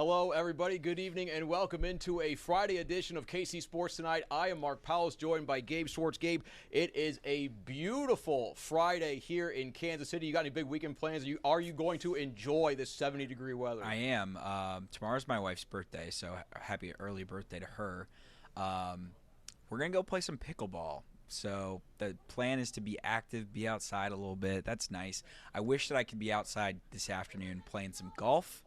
Hello, everybody. Good evening, and welcome into a Friday edition of KC Sports Tonight. I am Mark Poulose, joined by Gabe Swartz. Gabe, it is a beautiful Friday here in Kansas City. You got any big weekend plans? Are you going to enjoy this 70-degree weather? I am. Tomorrow's my wife's birthday, so happy early birthday to her. We're going to go play some pickleball. So the plan is to be active, be outside a little bit. That's nice. I wish that I could be outside this afternoon playing some golf.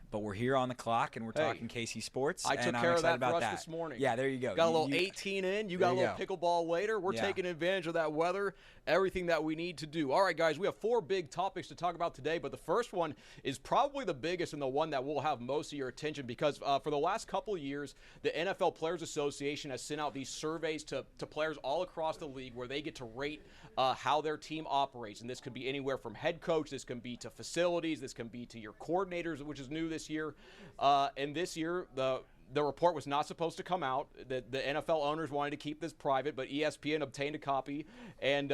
But we're here on the clock, and we're talking KC Sports. I took care of that for us this morning. Yeah, there you go. Got a little 18 in. You got a little pickleball later. We're taking advantage of that weather, everything that we need to do. All right, guys, we have 4 big topics to talk about today, but the first one is probably the biggest and the one that will have most of your attention because for the last couple of years, the NFL Players Association has sent out these surveys to players all across the league where they get to rate how their team operates. And this could be anywhere from head coach, this can be to facilities, this can be to your coordinators, which is new this year. And this year, the report was not supposed to come out. The NFL owners wanted to keep this private, but ESPN obtained a copy. And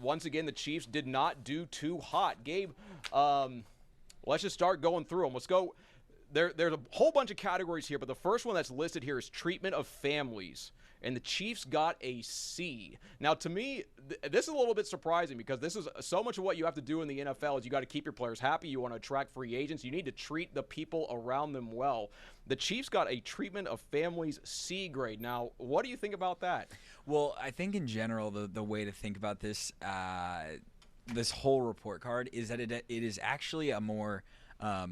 once again, the Chiefs did not do too hot. Gabe, let's just start going through them. Let's go. There's a whole bunch of categories here, but the first one that's listed here is treatment of families. And the Chiefs got a C. Now, to me, this is a little bit surprising because this is so much of what you have to do in the NFL is you got to keep your players happy. You want to attract free agents. You need to treat the people around them well. The Chiefs got a treatment of families C grade. Now, what do you think about that? Well, I think in general, the way to think about this, this whole report card is that it is actually a more, I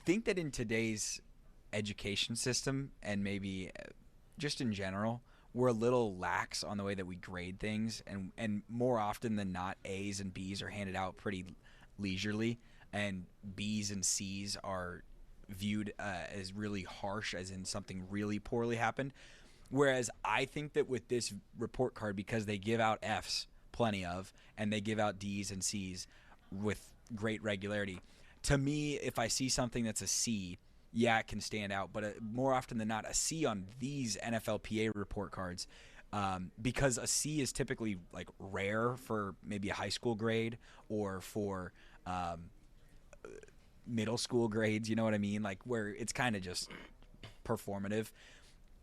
think that in today's education system and maybe just in general, we're a little lax on the way that we grade things, and more often than not, A's and B's are handed out pretty leisurely, and B's and C's are viewed as really harsh, as in something really poorly happened. Whereas I think that with this report card, because they give out F's plenty of, and they give out D's and C's with great regularity, to me, if I see something that's a C, yeah, it can stand out, but more often than not, a C on these NFLPA report cards, because a C is typically like rare for maybe a high school grade or for middle school grades. You know what I mean? Like where it's kind of just performative.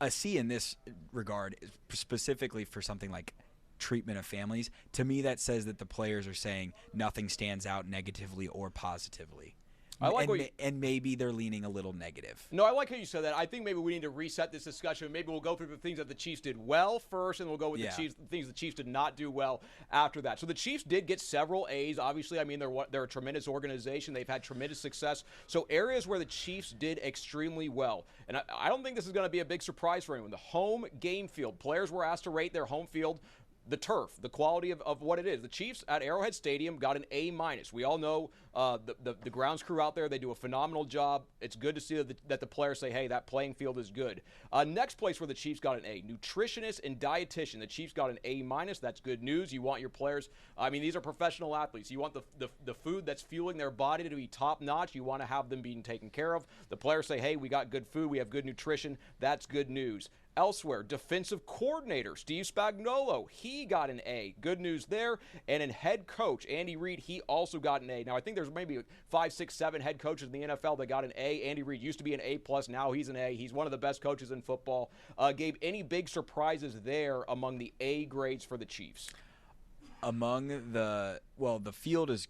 A C in this regard is specifically for something like treatment of families. To me, that says that the players are saying nothing stands out negatively or positively. I like and maybe they're leaning a little negative. No, I like how you said that. I think maybe we need to reset this discussion. Maybe we'll go through the things that the Chiefs did well first, and we'll go with the things the Chiefs did not do well after that. So the Chiefs did get several A's. Obviously, I mean, they're a tremendous organization. They've had tremendous success. So areas where the Chiefs did extremely well. And I don't think this is going to be a big surprise for anyone. The home game field. Players were asked to rate their home field. The turf, the quality of what it is. The Chiefs at Arrowhead Stadium got an A-. We all know the grounds crew out there, they do a phenomenal job. It's good to see that the players say, hey, that playing field is good. Next place where the Chiefs got an A, nutritionist and dietitian. The Chiefs got an A-. That's good news. You want your players, I mean, these are professional athletes. You want the food that's fueling their body to be top-notch. You want to have them being taken care of. The players say, hey, we got good food, we have good nutrition. That's good news. Elsewhere, defensive coordinator Steve Spagnuolo, he got an A. Good news there. And in head coach, Andy Reid, he also got an A. Now, I think there's maybe 5, 6, 7 head coaches in the NFL that got an A. Andy Reid used to be an A+, now he's an A. He's one of the best coaches in football. Gabe, any big surprises there among the A grades for the Chiefs? The field is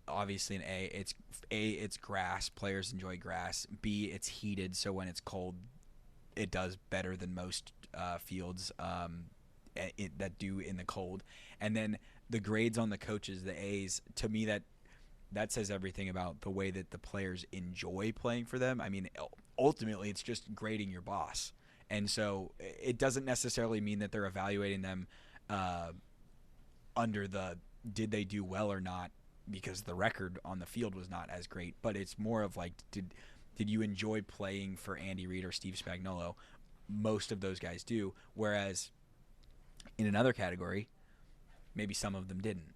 obviously an A. It's grass. Players enjoy grass. B, it's heated, so when it's cold, it does better than most fields that do in the cold. And then the grades on the coaches, the A's, to me that says everything about the way that the players enjoy playing for them. I mean, ultimately, it's just grading your boss. And so it doesn't necessarily mean that they're evaluating them under the did they do well or not, because the record on the field was not as great. But it's more of like, did you enjoy playing for Andy Reid or Steve Spagnuolo? Most of those guys do, whereas in another category, maybe some of them didn't.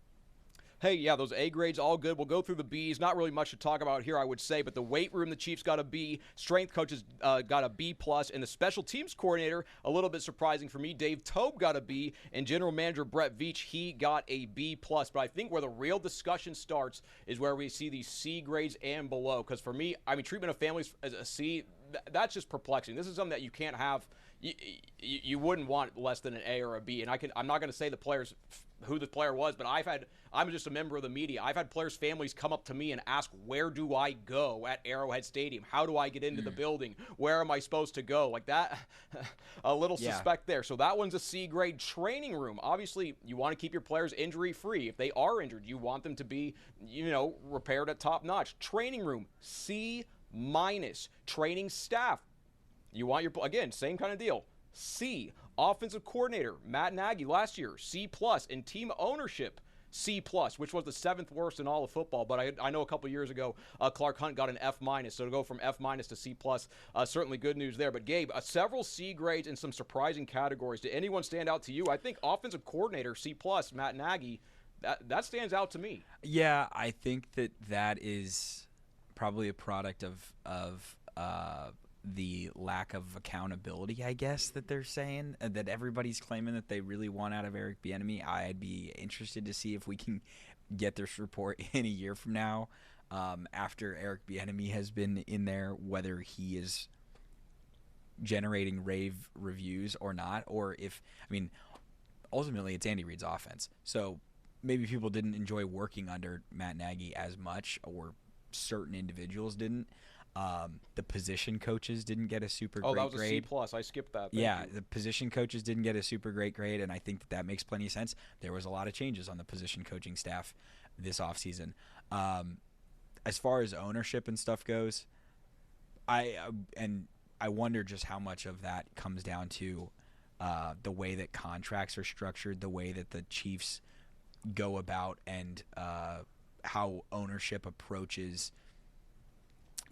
Hey, yeah, those A grades, all good. We'll go through the Bs. Not really much to talk about here, I would say, but the weight room, the Chiefs got a B. Strength coaches got a B+, and the special teams coordinator, a little bit surprising for me, Dave Tobe got a B, and general manager Brett Veach, he got a B+. But I think where the real discussion starts is where we see these C grades and below, because for me, I mean, treatment of families as a C, that's just perplexing. This is something that you can't have. You wouldn't want less than an A or a B, and I'm not going to say the players who the player was, but I'm just a member of the media. I've had players' families come up to me and ask, where do I go at Arrowhead Stadium? How do I get into the building? Where am I supposed to go? Like that, a little suspect there. So that one's a C grade. Training room. Obviously, you want to keep your players injury free. If they are injured, you want them to be, repaired at top notch. Training room, C-. Training staff. You want your, again, same kind of deal. C. Offensive coordinator, Matt Nagy last year, C+. And team ownership, C+, which was the 7th worst in all of football. But I know a couple years ago, Clark Hunt got an F-. So to go from F- to C+, certainly good news there. But Gabe, several C grades in some surprising categories. Did anyone stand out to you? I think offensive coordinator, C+, Matt Nagy, that stands out to me. Yeah, I think that is probably a product of the lack of accountability, I guess, that they're saying, that everybody's claiming that they really want out of Eric Bieniemy. I'd be interested to see if we can get this report in a year from now, after Eric Bieniemy has been in there, whether he is generating rave reviews or not, or if, I mean, ultimately it's Andy Reid's offense. So maybe people didn't enjoy working under Matt Nagy as much, or certain individuals didn't. The position coaches didn't get a super great grade. Oh, that was a C+. I skipped that. Thank you. The position coaches didn't get a super great grade, and I think that makes plenty of sense. There was a lot of changes on the position coaching staff this offseason. As far as ownership and stuff goes, I wonder just how much of that comes down to the way that contracts are structured, the way that the Chiefs go about, and how ownership approaches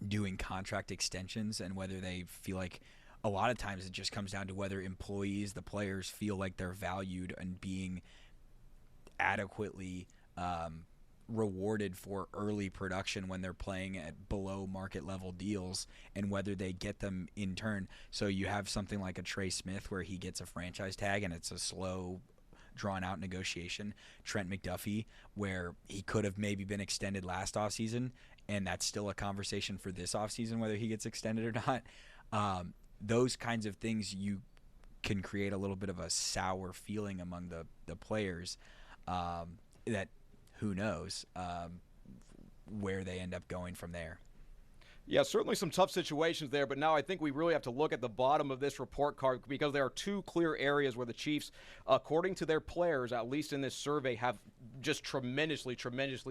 doing contract extensions, and whether they feel like, a lot of times it just comes down to whether employees, the players, feel like they're valued and being adequately rewarded for early production when they're playing at below market level deals, and whether they get them in turn. So you have something like a Trey Smith where he gets a franchise tag and it's a slow, drawn out negotiation. Trent McDuffie, where he could have maybe been extended last offseason, and that's still a conversation for this offseason whether he gets extended or not. Those kinds of things, you can create a little bit of a sour feeling among the players, that who knows where they end up going from there. Yeah, certainly some tough situations there, but now I think we really have to look at the bottom of this report card, because there are two clear areas where the Chiefs, according to their players, at least in this survey, have just tremendously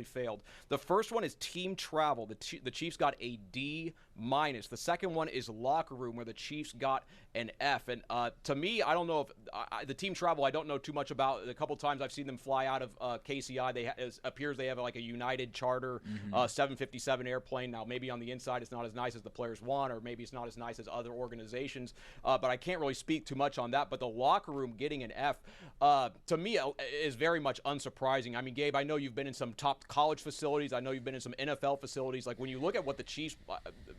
failed. The first one is team travel. The Chiefs got a D-. The second one is locker room, where the Chiefs got an F. And to me, I don't know if the team travel, I don't know too much about. A couple times I've seen them fly out of KCI. It appears they have like a United charter 757 airplane. Now, maybe on the inside it's not as nice as the players want, or maybe it's not as nice as other organizations. But I can't really speak too much on that. But the locker room getting an F, to me, is very much unsurprising. I mean, Gabe, I know you've been in some top college facilities. I know you've been in some NFL facilities. Like, when you look at what the Chiefs,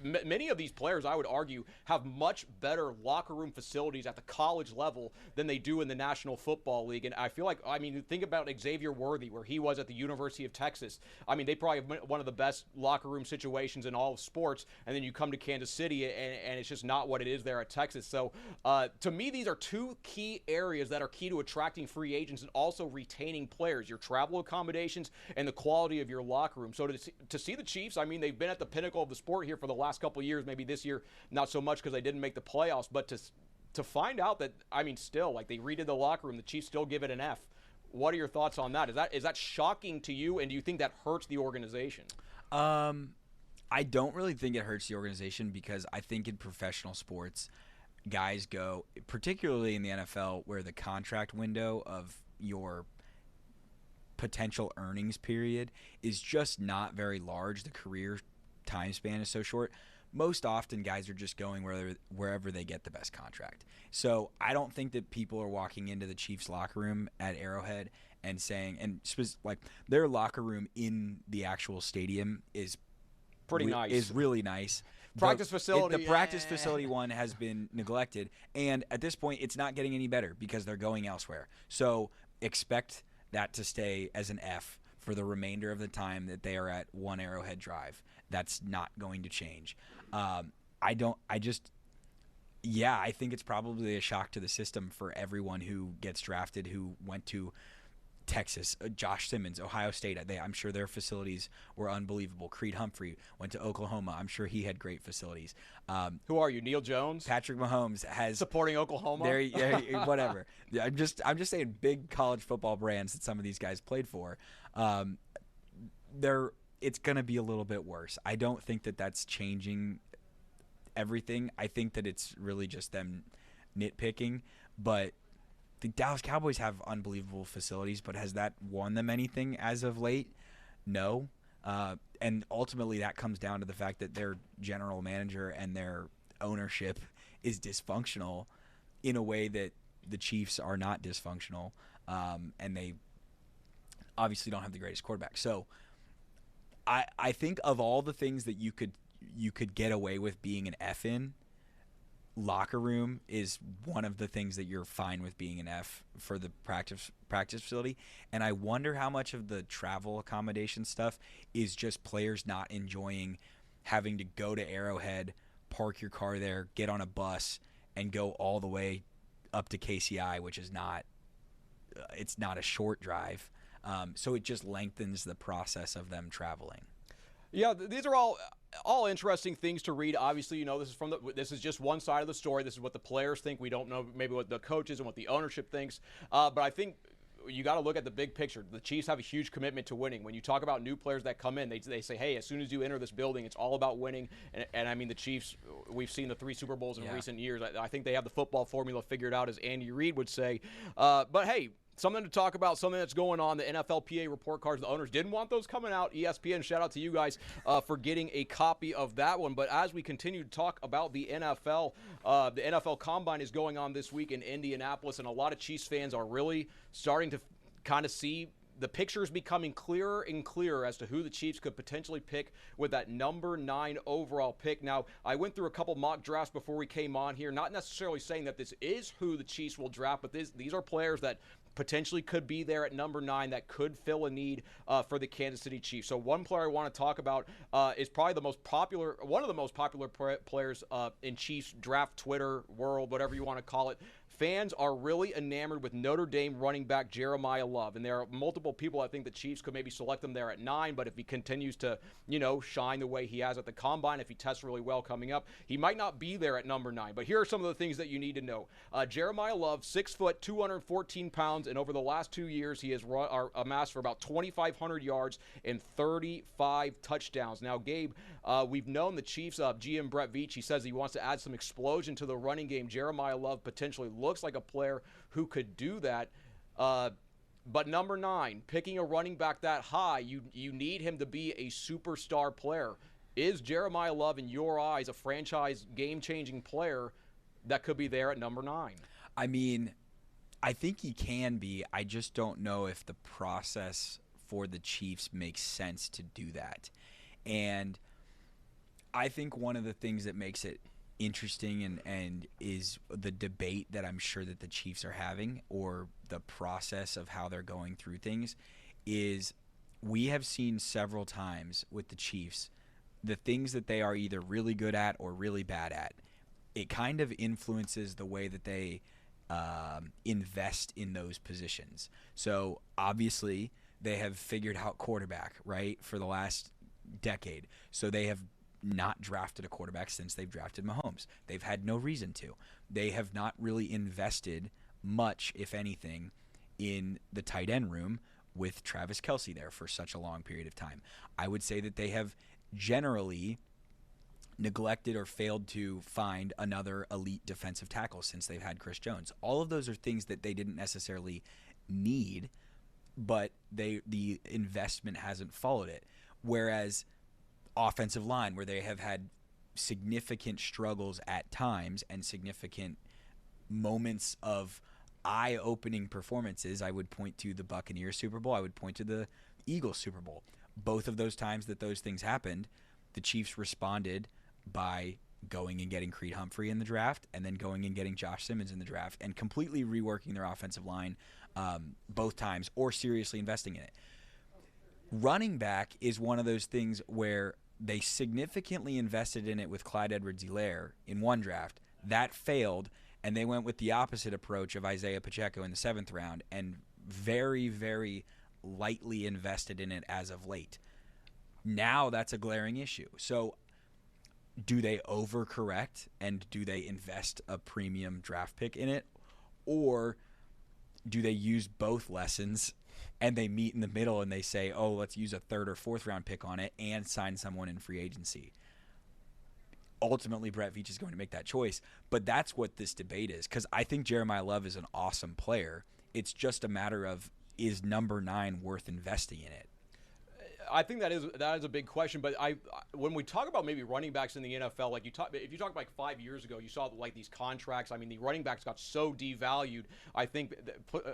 many of these players, I would argue, have much better locker room facilities at the college level than they do in the National Football League. And I feel like, I mean, think about Xavier Worthy, where he was at the University of Texas. I mean, they probably have one of the best locker room situations in all of sports. And then you come to Kansas City, and it's just not what it is there at Texas. So to me, these are two key areas that are key to attracting free agents and also retaining players: your travel accommodations and the quality of your locker room. So to see the Chiefs, I mean, they've been at the pinnacle of the sport here for the last couple of years. Maybe this year not so much because they didn't make the playoffs, but to find out that, I mean, still, like, they redid the locker room, the Chiefs still give it an F. What are your thoughts on that? Is that shocking to you, and do you think that hurts the organization? I don't really think it hurts the organization, because I think in professional sports, guys go, particularly in the NFL, where the contract window of your potential earnings period is just not very large. The career time span is so short. most often guys are just going wherever they get the best contract. So I don't think that people are walking into the Chiefs locker room at Arrowhead and saying, like their locker room in the actual stadium is pretty nice. Is really nice. Practice facility. The practice facility one has been neglected, and at this point, it's not getting any better because they're going elsewhere. So expect that to stay as an F for the remainder of the time that they are at One Arrowhead Drive. That's not going to change. I think it's probably a shock to the system for everyone who gets drafted who went to Texas, Josh Simmons, Ohio State. I'm sure their facilities were unbelievable. Creed Humphrey went to Oklahoma. I'm sure he had great facilities. Who are you, Neil Jones? Patrick Mahomes has supporting Oklahoma. Whatever. I'm just saying big college football brands that some of these guys played for. It's going to be a little bit worse. I don't think that that's changing everything. I think that it's really just them nitpicking, but the Dallas Cowboys have unbelievable facilities, but has that won them anything as of late? No. And ultimately that comes down to the fact that their general manager and their ownership is dysfunctional in a way that the Chiefs are not dysfunctional, and they obviously don't have the greatest quarterback. So I think of all the things that you could get away with being an F in, locker room is one of the things that you're fine with being an F for the practice facility. And I wonder how much of the travel accommodation stuff is just players not enjoying having to go to Arrowhead, park your car there, get on a bus, and go all the way up to KCI, which is not a short drive. So it just lengthens the process of them traveling. Yeah, these are all interesting things to read. Obviously, this is just one side of the story. This is what the players think. We don't know maybe what the coaches and what the ownership thinks. But I think you got to look at the big picture. The Chiefs have a huge commitment to winning. When you talk about new players that come in, they say, hey, as soon as you enter this building, it's all about winning. And I mean, the Chiefs, we've seen the 3 Super Bowls in recent years. I think they have the football formula figured out, as Andy Reid would say. But hey, something to talk about, something that's going on. The NFLPA report cards, the owners didn't want those coming out. ESPN, shout out to you guys for getting a copy of that one. But as we continue to talk about the NFL Combine is going on this week in Indianapolis, and a lot of Chiefs fans are really starting to kind of see the pictures becoming clearer and clearer as to who the Chiefs could potentially pick with that number 9 overall pick. Now, I went through a couple mock drafts before we came on here, not necessarily saying that this is who the Chiefs will draft, but these are players that potentially could be there at number 9 that could fill a need for the Kansas City Chiefs. So one player I want to talk about is probably one of the most popular players in Chiefs draft Twitter world, whatever you want to call it. Fans are really enamored with Notre Dame running back Jeremiah Love, and there are multiple people I think the Chiefs could maybe select him there at 9, but if he continues to, shine the way he has at the Combine, if he tests really well coming up, he might not be there at number 9. But here are some of the things that you need to know. Jeremiah Love, 6 foot, 214 pounds, and over the last 2 years, he has amassed for about 2,500 yards and 35 touchdowns. Now, Gabe, we've known the Chiefs, GM Brett Veach, he says he wants to add some explosion to the running game. Jeremiah Love potentially looks like a player who could do that. But number 9, picking a running back that high, you need him to be a superstar player. Is Jeremiah Love, in your eyes, a franchise game-changing player that could be there at number 9? I mean, I think he can be. I just don't know if the process for the Chiefs makes sense to do that. And I think one of the things that makes it interesting and is the debate that I'm sure that the Chiefs are having, or the process of how they're going through things, is we have seen several times with the Chiefs the things that they are either really good at or really bad at. It kind of influences the way that they invest in those positions. So obviously they have figured out quarterback, right, for the last decade. So they have not drafted a quarterback since they've drafted Mahomes. They've had no reason to. They have not really invested much, if anything, in the tight end room with Travis Kelce there for such a long period of time. I would say that they have generally neglected or failed to find another elite defensive tackle since they've had Chris Jones. All of those are things that they didn't necessarily need, but the investment hasn't followed it. Whereas offensive line, where they have had significant struggles at times and significant moments of eye-opening performances. I would point to the Buccaneers Super Bowl. I would point to the Eagles Super Bowl. Both of those times that those things happened, the Chiefs responded by going and getting Creed Humphrey in the draft and then going and getting Josh Simmons in the draft and completely reworking their offensive line both times, or seriously investing in it. Running back is one of those things where they significantly invested in it with Clyde Edwards-Helaire in one draft. That failed, and they went with the opposite approach of Isaiah Pacheco in the 7th round and very, very lightly invested in it as of late. Now that's a glaring issue. So do they overcorrect and do they invest a premium draft pick in it? Or do they use both lessons and they meet in the middle and they say, oh, let's use a 3rd or 4th round pick on it and sign someone in free agency? Ultimately, Brett Veach is going to make that choice. But that's what this debate is, because I think Jeremiah Love is an awesome player. It's just a matter of, is number 9 worth investing in it? I think that is a big question, but when we talk about maybe running backs in the NFL, like if you talk like 5 years ago, you saw like these contracts. I mean, the running backs got so devalued. I think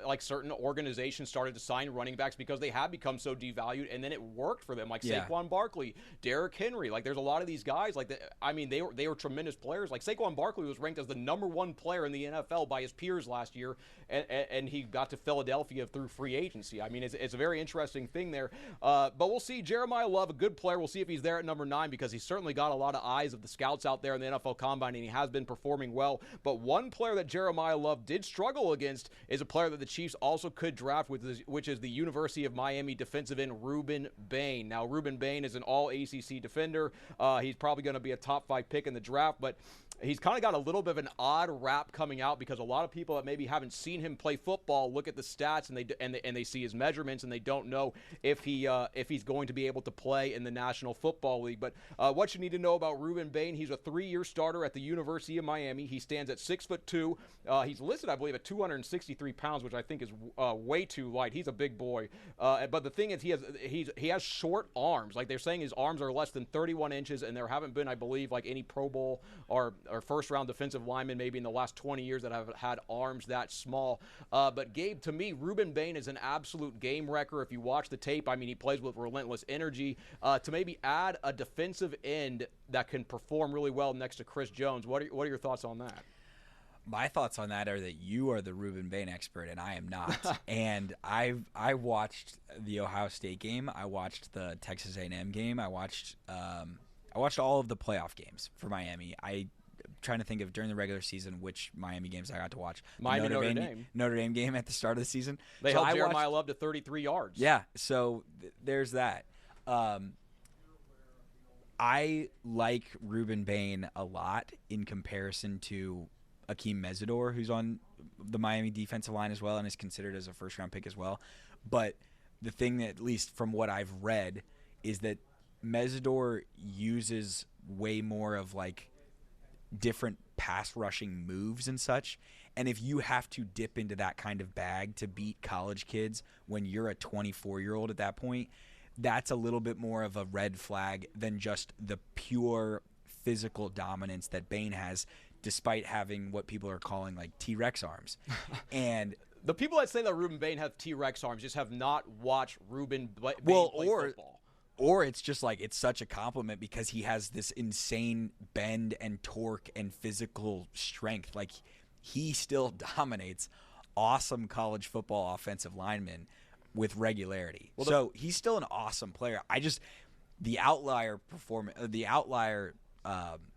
like certain organizations started to sign running backs because they had become so devalued, and then it worked for them. Like Saquon Barkley, Derrick Henry. Like there's a lot of these guys. Like they were tremendous players. Like Saquon Barkley was ranked as the #1 player in the NFL by his peers last year, and he got to Philadelphia through free agency. I mean, it's a very interesting thing there. But we'll see. Jeremiah Love, a good player. We'll see if he's there at number 9, because he's certainly got a lot of eyes of the scouts out there in the NFL Combine, and he has been performing well. But one player that Jeremiah Love did struggle against is a player that the Chiefs also could draft, which is the University of Miami defensive end Ruben Bain. Now, Ruben Bain is an all-ACC defender. He's probably going to be a top 5 pick in the draft, but he's kind of got a little bit of an odd rap coming out, because a lot of people that maybe haven't seen him play football look at the stats and they see his measurements, and they don't know if he's going to be able to play in the National Football League. But what you need to know about Ruben Bain: he's a 3-year starter at the University of Miami. He stands at 6'2". He's listed, I believe, at 263 pounds, which I think is way too light. He's a big boy. But the thing is, he has short arms. Like they're saying, his arms are less than 31 inches, and there haven't been, I believe, like any Pro Bowl or first-round defensive lineman maybe in the last 20 years that have had arms that small. But Gabe, to me, Ruben Bain is an absolute game wrecker. If you watch the tape, I mean, he plays with relentless energy. To maybe add a defensive end that can perform really well next to Chris Jones. What are your thoughts on that? My thoughts on that are that you are the Ruben Bain expert and I am not. And I watched the Ohio State game. I watched the Texas A&M game. I watched all of the playoff games for Miami. I'm trying to think of during the regular season which Miami games I got to watch. Miami Notre Dame. Notre Dame game at the start of the season. They held Jeremiah Love to 33 yards. Yeah, so there's that. I like Ruben Bain a lot in comparison to Akeem Mesidor, who's on the Miami defensive line as well and is considered as a first-round pick as well. But the thing that, at least from what I've read, is that Mesidor uses way more of like different pass rushing moves and such. And if you have to dip into that kind of bag to beat college kids when you're a 24-year-old at that point, that's a little bit more of a red flag than just the pure physical dominance that Bain has, despite having what people are calling like T-Rex arms. And the people that say that Ruben Bain have T-Rex arms just have not watched Ruben Bain play football. Or it's just like it's such a compliment because he has this insane bend and torque and physical strength. Like he still dominates awesome college football offensive linemen with regularity. Well, so he's still an awesome player. The outlier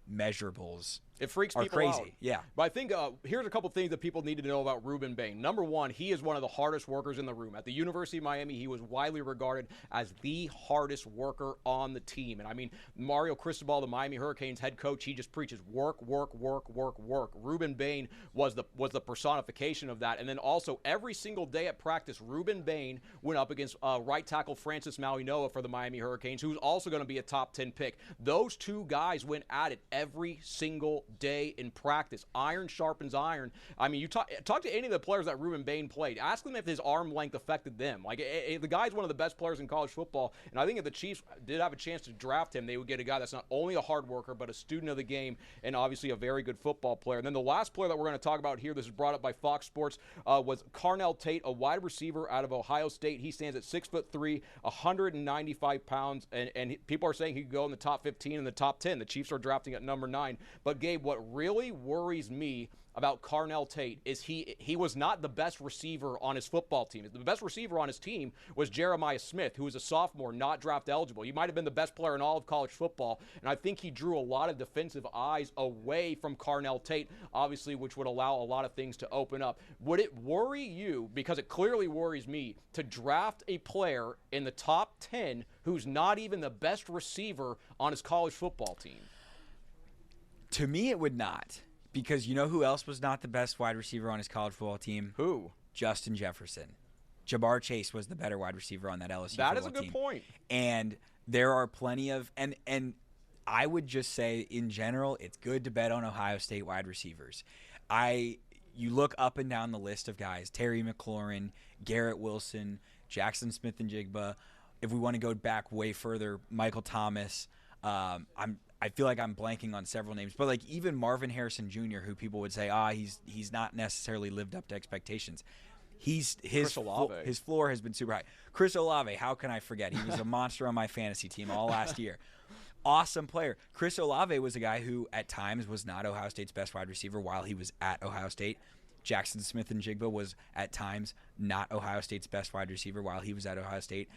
measurables It freaks are people crazy. out. Yeah. But I think here's a couple things that people need to know about Ruben Bain. Number one, he is one of the hardest workers in the room. At the University of Miami, he was widely regarded as the hardest worker on the team. And I mean, Mario Cristobal, the Miami Hurricanes head coach, he just preaches work, work, work, work, work. Ruben Bain was the personification of that. And then also every single day at practice, Ruben Bain went up against right tackle Francis Mauigoa for the Miami Hurricanes, who's also going to be a top 10 pick. Those two guys went at it every single day in practice. Iron sharpens iron. I mean, you talk to any of the players that Ruben Bain played. Ask them if his arm length affected them. Like, the guy's one of the best players in college football, and I think if the Chiefs did have a chance to draft him, they would get a guy that's not only a hard worker, but a student of the game, and obviously a very good football player. And then the last player that we're going to talk about here, this is brought up by Fox Sports, was Carnell Tate, a wide receiver out of Ohio State. He stands at 6'3", 195 pounds, and people are saying he could go in the top 15 and the top 10. The Chiefs are drafting at number 9. But, Gabe, what really worries me about Carnell Tate is he was not the best receiver on his football team. The best receiver on his team was Jeremiah Smith, who was a sophomore, not draft eligible. He might have been the best player in all of college football, and I think he drew a lot of defensive eyes away from Carnell Tate, obviously, which would allow a lot of things to open up. Would it worry you, because it clearly worries me, to draft a player in the top 10 who's not even the best receiver on his college football team? To me, it would not. Because you know who else was not the best wide receiver on his college football team? Who? Justin Jefferson. Ja'Marr Chase was the better wide receiver on that LSU football team. That is a good point. And there are plenty of – and I would just say, in general, it's good to bet on Ohio State wide receivers. You look up and down the list of guys, Terry McLaurin, Garrett Wilson, Jackson Smith-Njigba. If we want to go back way further, Michael Thomas. I feel like I'm blanking on several names, but like even Marvin Harrison Jr., who people would say, he's not necessarily lived up to expectations. His floor has been super high. Chris Olave, how can I forget? He was a monster on my fantasy team all last year. Awesome player. Chris Olave was a guy who at times was not Ohio State's best wide receiver while he was at Ohio State. Jackson Smith-Njigba was at times not Ohio State's best wide receiver while he was at Ohio State.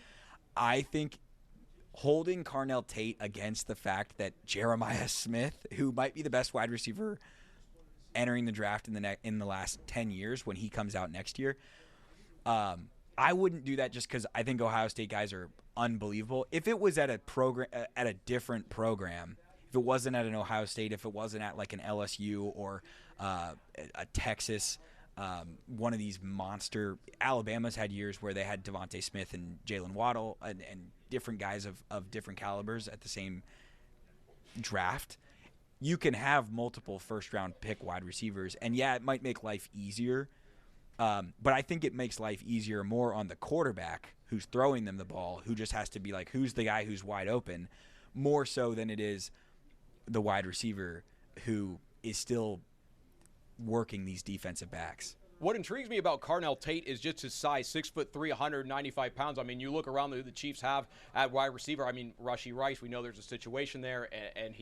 I think holding Carnell Tate against the fact that Jeremiah Smith, who might be the best wide receiver entering the draft in the last 10 years when he comes out next year, I wouldn't do that just because I think Ohio State guys are unbelievable. If it was at a different program, if it wasn't at an Ohio State, if it wasn't at like an LSU or a Texas, one of these monster – Alabama's had years where they had Devontae Smith and Jalen Waddle and different guys of different calibers at the same draft. You can have multiple first-round pick wide receivers, and yeah, it might make life easier, but I think it makes life easier more on the quarterback who's throwing them the ball, who just has to be like, who's the guy who's wide open, more so than it is the wide receiver who is still working these defensive backs. What intrigues me about Carnell Tate is just his size, 6'3", 195 pounds. I mean, you look around who the Chiefs have at wide receiver. I mean, Rashee Rice, we know there's a situation there, and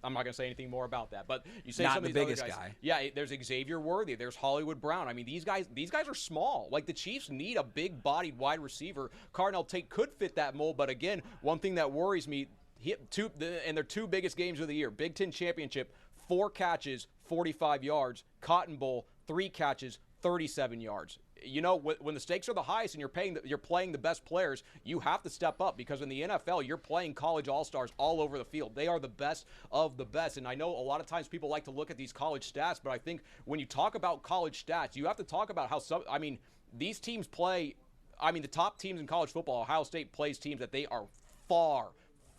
I'm not going to say anything more about that. But you say not some of the these biggest other guys. guy. Yeah, there's Xavier Worthy. There's Hollywood Brown. I mean, these guys are small. Like, the Chiefs need a big-bodied wide receiver. Carnell Tate could fit that mold, but again, one thing that worries me, and their two biggest games of the year, Big Ten Championship, 4 catches, 45 yards. Cotton Bowl, 3 catches, 37 yards. You know, when the stakes are the highest and you're playing the best players, you have to step up, because in the NFL, you're playing college all-stars all over the field. They are the best of the best. And I know a lot of times people like to look at these college stats, but I think when you talk about college stats, you have to talk about how these teams play. I mean, the top teams in college football, Ohio State plays teams that they are far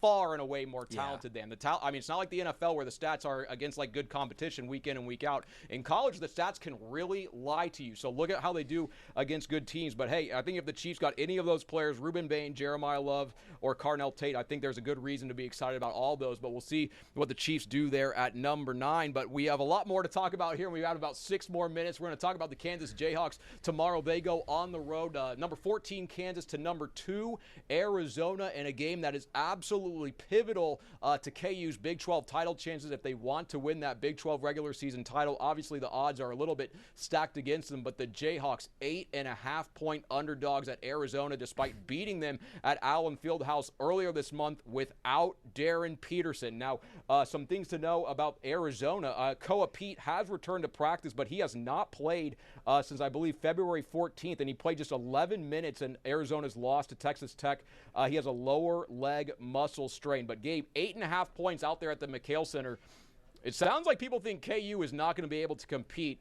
and away more talented than. I mean, it's not like the NFL where the stats are against like good competition week in and week out. In college, the stats can really lie to you. So look at how they do against good teams. But hey, I think if the Chiefs got any of those players, Ruben Bain, Jeremiah Love, or Carnell Tate, I think there's a good reason to be excited about all those. But we'll see what the Chiefs do there at number 9. But we have a lot more to talk about here. We've got about 6 more minutes. We're going to talk about the Kansas Jayhawks tomorrow. They go on the road, number 14 Kansas to number 2 Arizona, in a game that is absolutely pivotal to KU's Big 12 title chances if they want to win that Big 12 regular season title. Obviously, the odds are a little bit stacked against them, but the Jayhawks 8.5-point underdogs at Arizona, despite beating them at Allen Fieldhouse earlier this month without Darren Peterson. Now, some things to know about Arizona. Koa Pete has returned to practice, but he has not played since, I believe, February 14th, and he played just 11 minutes in Arizona's loss to Texas Tech. He has a lower leg muscle strain. But Gabe, 8.5 points out there at the McHale Center. It sounds like people think KU is not going to be able to compete.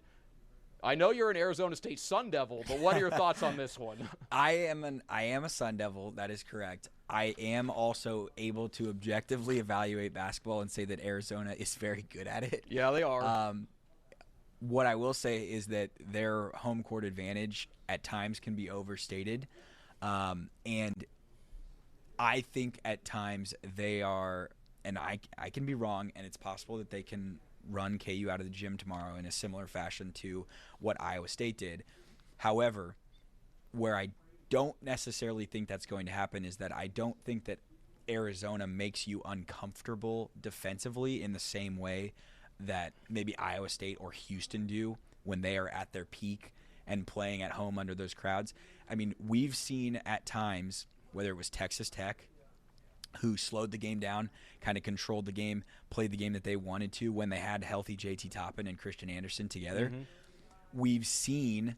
I know you're an Arizona State Sun Devil, but what are your thoughts on this one? I am a Sun Devil. That is correct. I am also able to objectively evaluate basketball and say that Arizona is very good at it. Yeah, they are. What I will say is that their home court advantage at times can be overstated. And I think at times they are, and I can be wrong, and it's possible that they can run KU out of the gym tomorrow in a similar fashion to what Iowa State did. However, where I don't necessarily think that's going to happen is that I don't think that Arizona makes you uncomfortable defensively in the same way that maybe Iowa State or Houston do when they are at their peak and playing at home under those crowds. I mean, we've seen at times, whether it was Texas Tech, who slowed the game down, kind of controlled the game, played the game that they wanted to when they had healthy JT Toppin and Christian Anderson together. We've seen,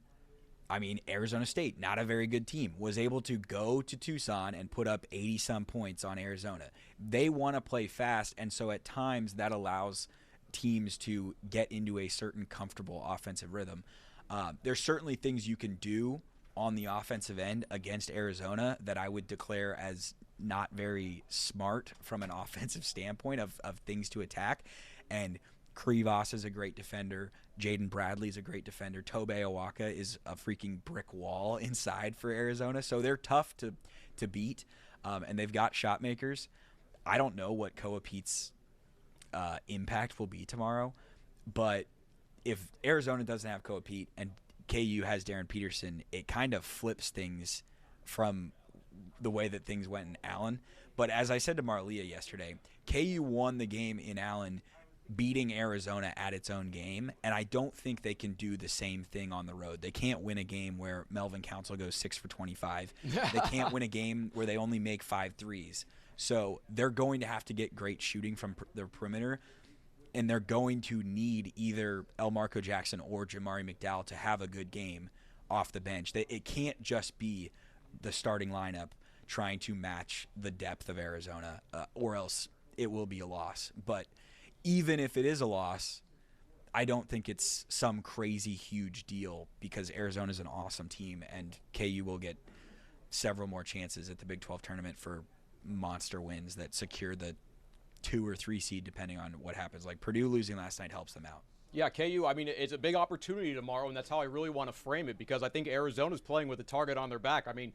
I mean, Arizona State, not a very good team, was able to go to Tucson and put up 80-some points on Arizona. They want to play fast, and so at times that allows teams to get into a certain comfortable offensive rhythm. There's certainly things you can do on the offensive end against Arizona that I would declare as not very smart from an offensive standpoint of things to attack. And Krivas is a great defender. Jaden Bradley is a great defender. Tobe Awaka is a freaking brick wall inside for Arizona. So they're tough to beat, and they've got shot makers. I don't know what Koa Pete's impact will be tomorrow, but if Arizona doesn't have Koa Pete and KU has Darren Peterson, it kind of flips things from the way that things went in Allen. But as I said to Marlia yesterday, KU won the game in Allen beating Arizona at its own game, and I don't think they can do the same thing on the road. They can't win a game where Melvin Council goes 6 for 25. They can't win a game where they only make 5 threes. So they're going to have to get great shooting from their perimeter, and they're going to need either Elmarco Jackson or Jamari McDowell to have a good game off the bench. It can't just be the starting lineup trying to match the depth of Arizona, or else it will be a loss. But even if it is a loss, I don't think it's some crazy huge deal because Arizona's an awesome team, and KU will get several more chances at the Big 12 tournament for monster wins that secure the 2 or 3 seed depending on what happens. Like Purdue losing last night helps them out. Yeah, KU, I mean, it's a big opportunity tomorrow, and that's how I really want to frame it because I think Arizona's playing with a target on their back. I mean,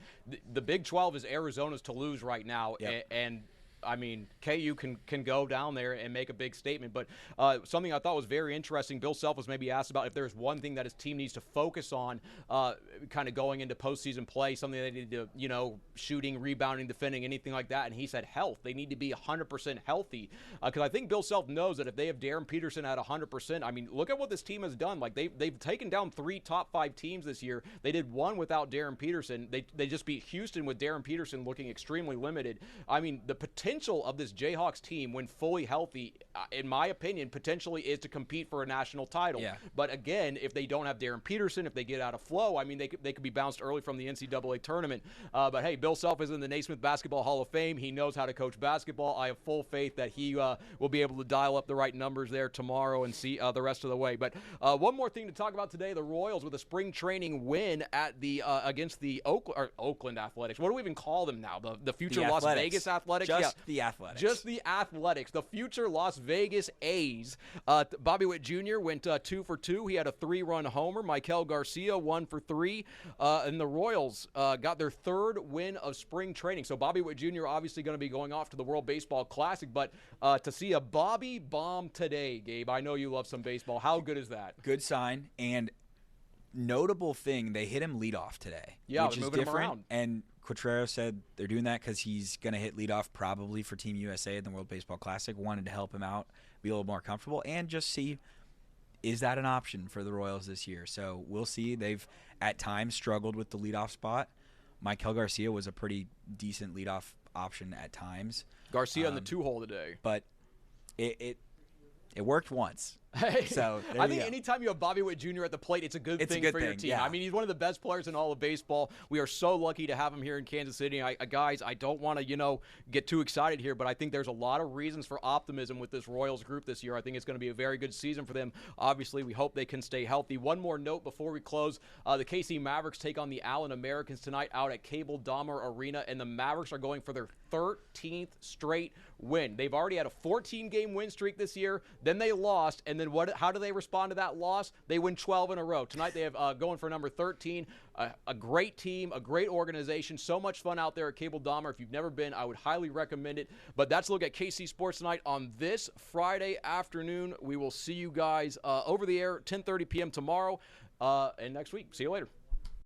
the Big 12 is Arizona's to lose right now, and I mean, KU can go down there and make a big statement. But something I thought was very interesting, Bill Self was maybe asked about if there's one thing that his team needs to focus on kind of going into postseason play, something they need to, shooting, rebounding, defending, anything like that. And he said health. They need to be 100% healthy because I think Bill Self knows that if they have Darren Peterson at 100%, I mean, look at what this team has done. Like they've taken down 3 top 5 teams this year. They did 1 without Darren Peterson. They just beat Houston with Darren Peterson looking extremely limited. I mean, the potential of this Jayhawks team when fully healthy, in my opinion, potentially is to compete for a national title. Yeah. But again, if they don't have Darren Peterson, if they get out of flow, I mean, they could be bounced early from the NCAA tournament. But hey, Bill Self is in the Naismith Basketball Hall of Fame. He knows how to coach basketball. I have full faith that he will be able to dial up the right numbers there tomorrow and see the rest of the way. But one more thing to talk about today, the Royals with a spring training win at the against the Oakland Athletics. What do we even call them now? The future Las Vegas Athletics? The Athletics. Just the Athletics. The future Las Vegas A's. Bobby Witt Jr. went 2 for 2. He had a 3-run homer. Michael Garcia 1 for 3. And the Royals got their 3rd win of spring training. So Bobby Witt Jr. obviously going to be going off to the World Baseball Classic. But to see a Bobby bomb today, Gabe, I know you love some baseball. How good is that? Good sign. And notable thing, they hit him leadoff today. Yeah, which is moving different. him around. And Quatrero said they're doing that because he's going to hit leadoff probably for Team USA in the World Baseball Classic. Wanted to help him out, be a little more comfortable, and just see, is that an option for the Royals this year? So we'll see. They've at times struggled with the leadoff spot. Michael Garcia was a pretty decent leadoff option at times. Garcia in the 2-hole today. But it worked once. So I think anytime you have Bobby Witt Jr. at the plate, it's a good thing for your team. Yeah. I mean, he's one of the best players in all of baseball. We are so lucky to have him here in Kansas City. Guys, I don't want to, get too excited here, but I think there's a lot of reasons for optimism with this Royals group this year. I think it's going to be a very good season for them. Obviously, we hope they can stay healthy. One more note before we close. The KC Mavericks take on the Allen Americans tonight out at Cable Dahmer Arena, and the Mavericks are going for their 13th straight win. They've already had a 14-game win streak this year. Then they lost, and then how do they respond to that loss? They win 12 in a row. Tonight they have going for number 13. A great team, a great organization. So much fun out there at Cable Dahmer. If you've never been, I would highly recommend it. But that's a look at KC Sports Tonight on this Friday afternoon. We will see you guys over the air 10:30 p.m. tomorrow and next week. See you later.